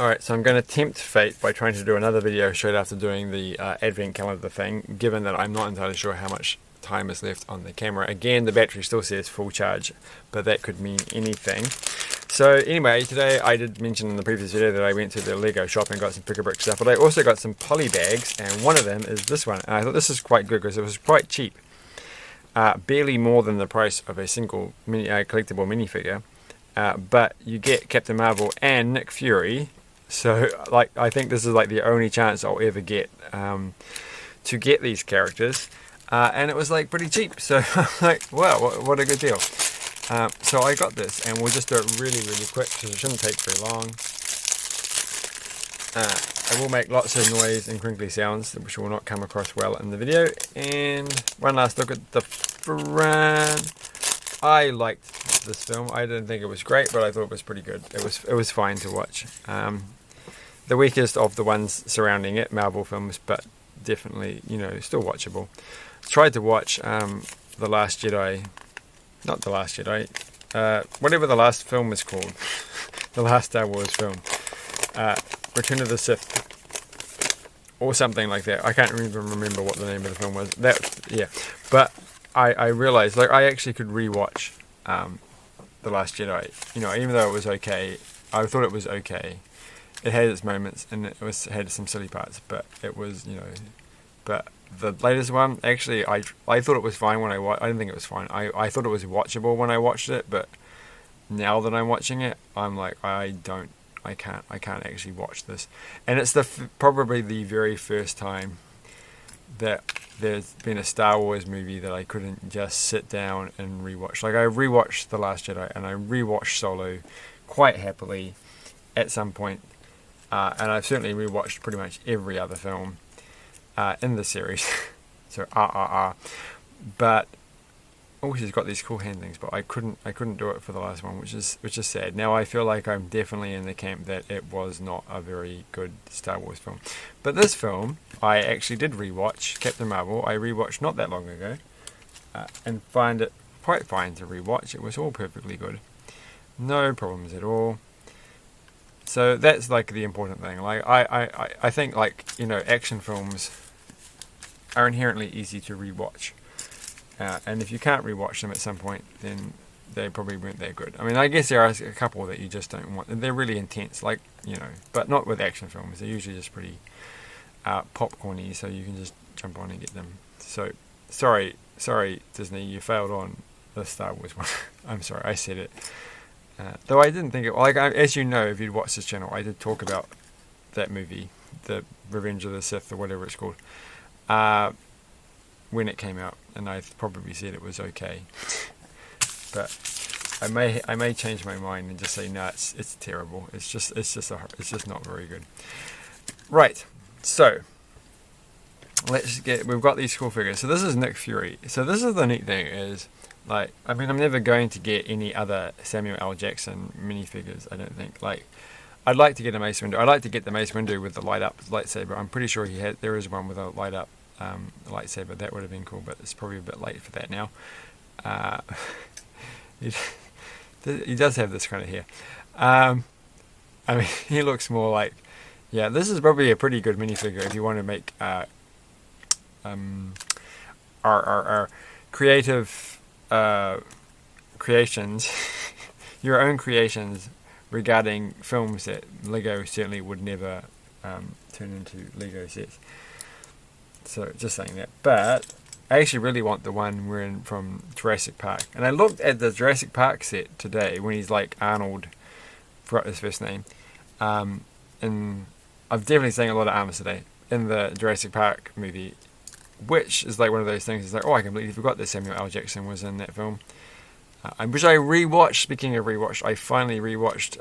Alright, so I'm going to tempt fate by trying to do another video straight after doing the advent calendar thing, given that I'm not entirely sure how much time is left on the camera. Again, the battery still says full charge, but that could mean anything. So anyway, today I did mention in the previous video that I went to the Lego shop and got some pick-a-brick stuff, but I also got some poly bags, and one of them is this one. And I thought this is quite good because it was quite cheap. Barely more than the price of a single collectible minifigure, but you get Captain Marvel and Nick Fury. So, like, I think this is like the only chance I'll ever get to get these characters, and it was like pretty cheap. So, like, wow, what a good deal. So I got this, and we'll just do it really, really quick because it shouldn't take very long. I will make lots of noise and crinkly sounds, which will not come across well in the video. And one last look at the front. I liked this film. I didn't think it was great, but I thought it was pretty good. It was fine to watch. The weakest of the ones surrounding it, Marvel films, but definitely, you know, still watchable. Tried to watch The Last Jedi, not The Last Jedi, whatever the last film is called, the last Star Wars film, Return of the Sith, or something like that. I can't even remember what the name of the film was. Yeah, but I realized, like, I actually could rewatch The Last Jedi. You know, even though it was okay, I thought it was okay. It had its moments, and had some silly parts, but it was, you know, but the latest one, actually, I thought it was fine when I didn't think it was fine. I thought it was watchable when I watched it, but now that I'm watching it, I'm like, I can't actually watch this. And it's probably the very first time that there's been a Star Wars movie that I couldn't just sit down and rewatch. Like, I rewatched The Last Jedi, and I rewatched Solo quite happily at some point. And I've certainly rewatched pretty much every other film in the series. So but oh, she's got these cool hand things, but I couldn't do it for the last one, which is sad. Now I feel like I'm definitely in the camp that it was not a very good Star Wars film. But this film I actually did rewatch, Captain Marvel. I rewatched not that long ago, and find it quite fine to rewatch. It was all perfectly good, no problems at all. So that's like the important thing. Like I think, like, you know, action films are inherently easy to rewatch, and if you can't rewatch them at some point, then they probably weren't that good. I mean, I guess there are a couple that you just don't want. They're really intense, like, you know, but not with action films. They're usually just pretty popcorny, so you can just jump on and get them. So sorry Disney, you failed on the Star Wars one. I'm sorry, I said it. Though I didn't think it, like, as you know, if you'd watched this channel, I did talk about that movie, the Revenge of the Sith, or whatever it's called, when it came out, and I probably said it was okay. But I may change my mind and just say, no, it's terrible. It's just not very good. Right. So we've got these cool figures. So this is Nick Fury. So this is the neat thing is, like, I mean, I'm never going to get any other Samuel L. Jackson minifigures, I don't think. Like, I'd like to get a Mace Windu. I'd like to get the Mace Windu with the light-up lightsaber. I'm pretty sure there is one with a light-up lightsaber. That would have been cool, but it's probably a bit late for that now. He does have this kind of hair. I mean, he looks more like... Yeah, this is probably a pretty good minifigure if you want to make our creative... creations, your own creations regarding films that Lego certainly would never turn into Lego sets. So just saying that. But I actually really want the one we're in from Jurassic Park. And I looked at the Jurassic Park set today when he's like Arnold, forgot his first name. And I'm definitely saying a lot of Armas today in the Jurassic Park movie, which is like one of those things. It's like, oh, I completely forgot that Samuel L. Jackson was in that film. Which I rewatched. Speaking of rewatched, I finally rewatched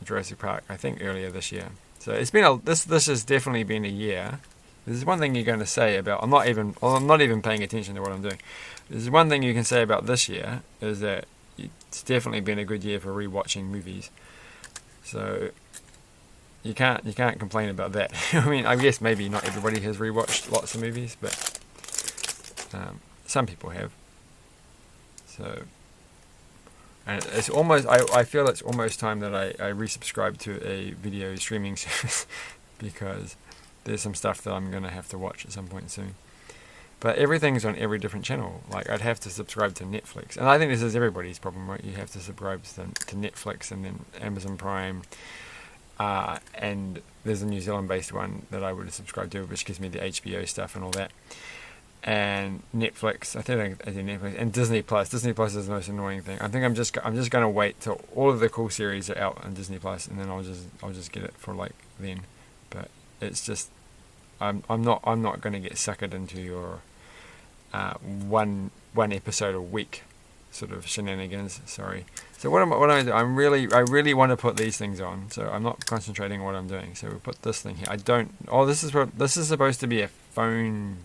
Jurassic Park, I think earlier this year. So it's been this has definitely been a year. There's one thing you're going to say about, I'm not even paying attention to what I'm doing. There's one thing you can say about this year is that it's definitely been a good year for rewatching movies. So you can't complain about that. I mean, I guess maybe not everybody has rewatched lots of movies, but some people have. So And it's almost, I feel it's almost time that I resubscribe to a video streaming service because there's some stuff that I'm going to have to watch at some point soon. But everything's on every different channel. Like, I'd have to subscribe to Netflix. And I think this is everybody's problem, right? You have to subscribe to Netflix and then Amazon Prime. And there's a New Zealand-based one that I would subscribe to, which gives me the HBO stuff and all that. And Netflix, I think I do Netflix, and Disney Plus. Disney Plus is the most annoying thing. I think I'm just going to wait till all of the cool series are out on Disney Plus, and then I'll just get it for like then. But it's just I'm not going to get suckered into your one episode a week sort of shenanigans. Sorry. So what am I doing? I really want to put these things on. So I'm not concentrating on what I'm doing. So we put this thing here. I don't. Oh, this is supposed to be a phone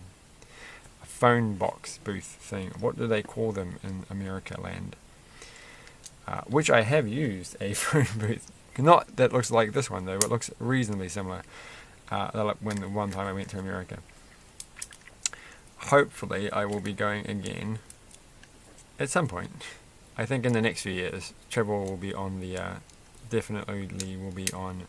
box booth thing. What do they call them in America land? Which I have used a phone booth. Not that looks like this one though, but looks reasonably similar. When the one time I went to America. Hopefully I will be going again at some point. I think in the next few years, travel will be on the definitely will be on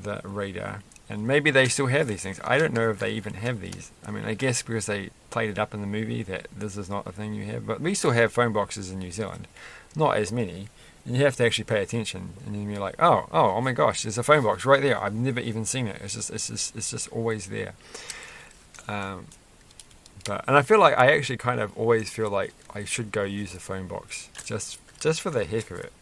the radar. And maybe they still have these things. I don't know if they even have these. I mean, I guess because they played it up in the movie that this is not a thing you have. But we still have phone boxes in New Zealand. Not as many. And you have to actually pay attention. And then you're like, oh my gosh, there's a phone box right there. I've never even seen it. It's just always there. And I feel like I actually kind of always feel like I should go use a phone box just for the heck of it.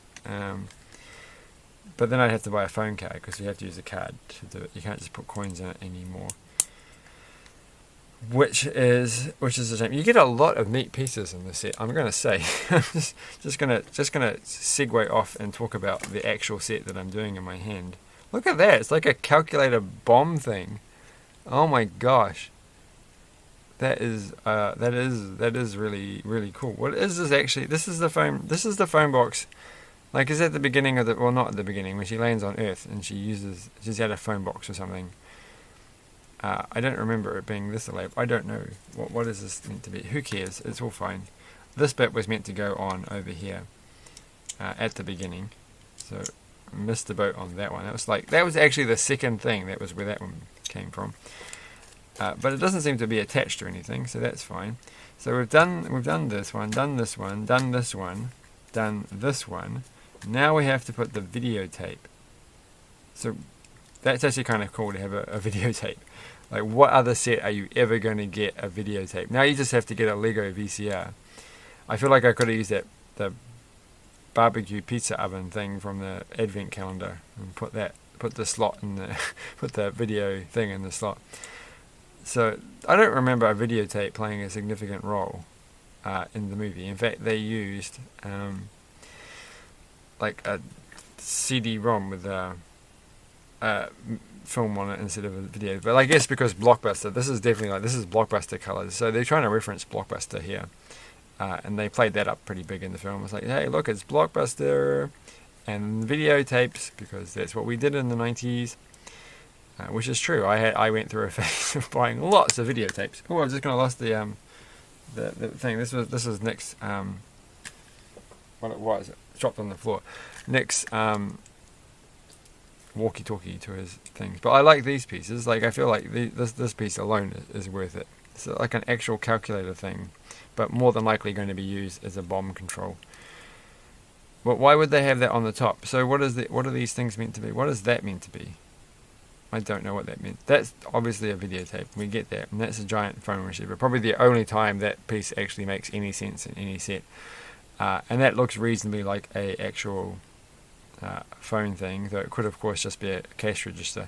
But then I'd have to buy a phone card because you have to use a card to do it. You can't just put coins in it anymore. Which is a shame. You get a lot of neat pieces in this set. I'm going to say, I'm just gonna segue off and talk about the actual set that I'm doing in my hand. Look at that! It's like a calculator bomb thing. Oh my gosh! That is really really cool. What is this actually? This is the phone box. Like, is at the beginning of well, not at the beginning, when she lands on Earth and she's at a phone box or something. I don't remember it being this elaborate. I don't know. What is this meant to be? Who cares? It's all fine. This bit was meant to go on over here at the beginning. So, I missed the boat on that one. That was actually the second thing. That was where that one came from. But it doesn't seem to be attached to anything, so that's fine. So we've done this one, done this one, done this one, done this one. Now we have to put the videotape. So that's actually kind of cool to have a videotape. Like, what other set are you ever going to get a videotape? Now you just have to get a Lego VCR. I feel like I could have used the barbecue pizza oven thing from the advent calendar and put the slot in the put the video thing in the slot. So I don't remember a videotape playing a significant role in the movie. In fact, they used like a CD-ROM with a film on it instead of a video. But I guess because Blockbuster, this is Blockbuster colors, so they're trying to reference Blockbuster here, and they played that up pretty big in the film. It's like, hey, look, it's Blockbuster and videotapes, because that's what we did in the 90s. Which is true. I went through a phase of buying lots of videotapes. Oh, I'm just gonna lost the thing. This was Nick's what it was. It dropped on the floor. Nick's walkie-talkie to his things. But I like these pieces. Like, I feel like this piece alone is worth it. It's like an actual calculator thing, but more than likely going to be used as a bomb control. But why would they have that on the top? So what are these things meant to be? What is that meant to be? I don't know what that meant. That's obviously a videotape. We get that. And that's a giant phone receiver. Probably the only time that piece actually makes any sense in any set. And that looks reasonably like a actual phone thing. Though it could, of course, just be a cash register.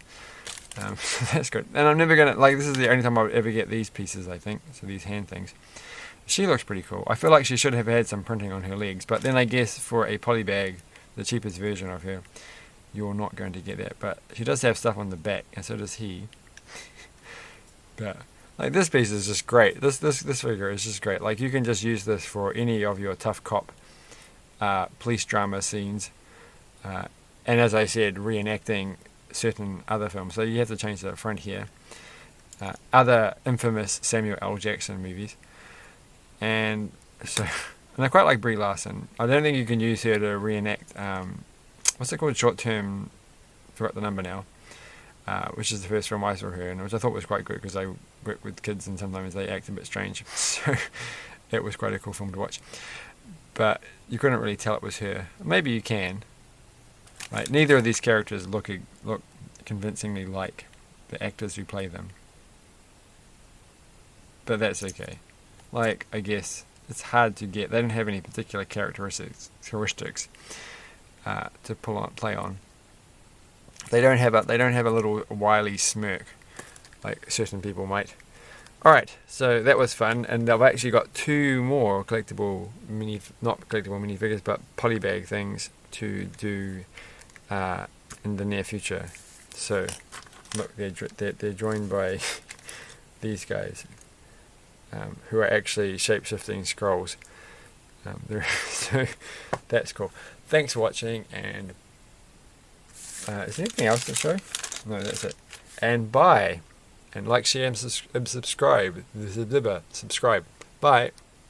That's good. And I'm never going to... Like, this is the only time I would ever get these pieces, I think. So these hand things. She looks pretty cool. I feel like she should have had some printing on her legs. But then I guess for a polybag, the cheapest version of her, you're not going to get that. But she does have stuff on the back, and so does he. But like, this piece is just great. This figure is just great. Like, you can just use this for any of your tough cop police drama scenes, and as I said, reenacting certain other films. So you have to change the front here. Other infamous Samuel L. Jackson movies, and so And I quite like Brie Larson. I don't think you can use her to reenact, what's it called, short term, forgot the number now, which is the first film I saw her in, which I thought was quite good because I work with kids and sometimes they act a bit strange. So it was quite a cool film to watch. But you couldn't really tell it was her. Maybe you can. Like, neither of these characters look convincingly like the actors who play them. But that's okay. Like, I guess it's hard to get. They don't have any particular characteristics to play on. They don't have a little wily smirk like certain people might. All right, so that was fun, and I've actually got 2 more not collectible minifigures, but polybag things to do in the near future. So look, they're joined by these guys. Who are actually shape-shifting scrolls. So that's cool. Thanks for watching, and is there anything else to show? No, that's it. And bye. And like, share, and subscribe. Subscribe. Bye.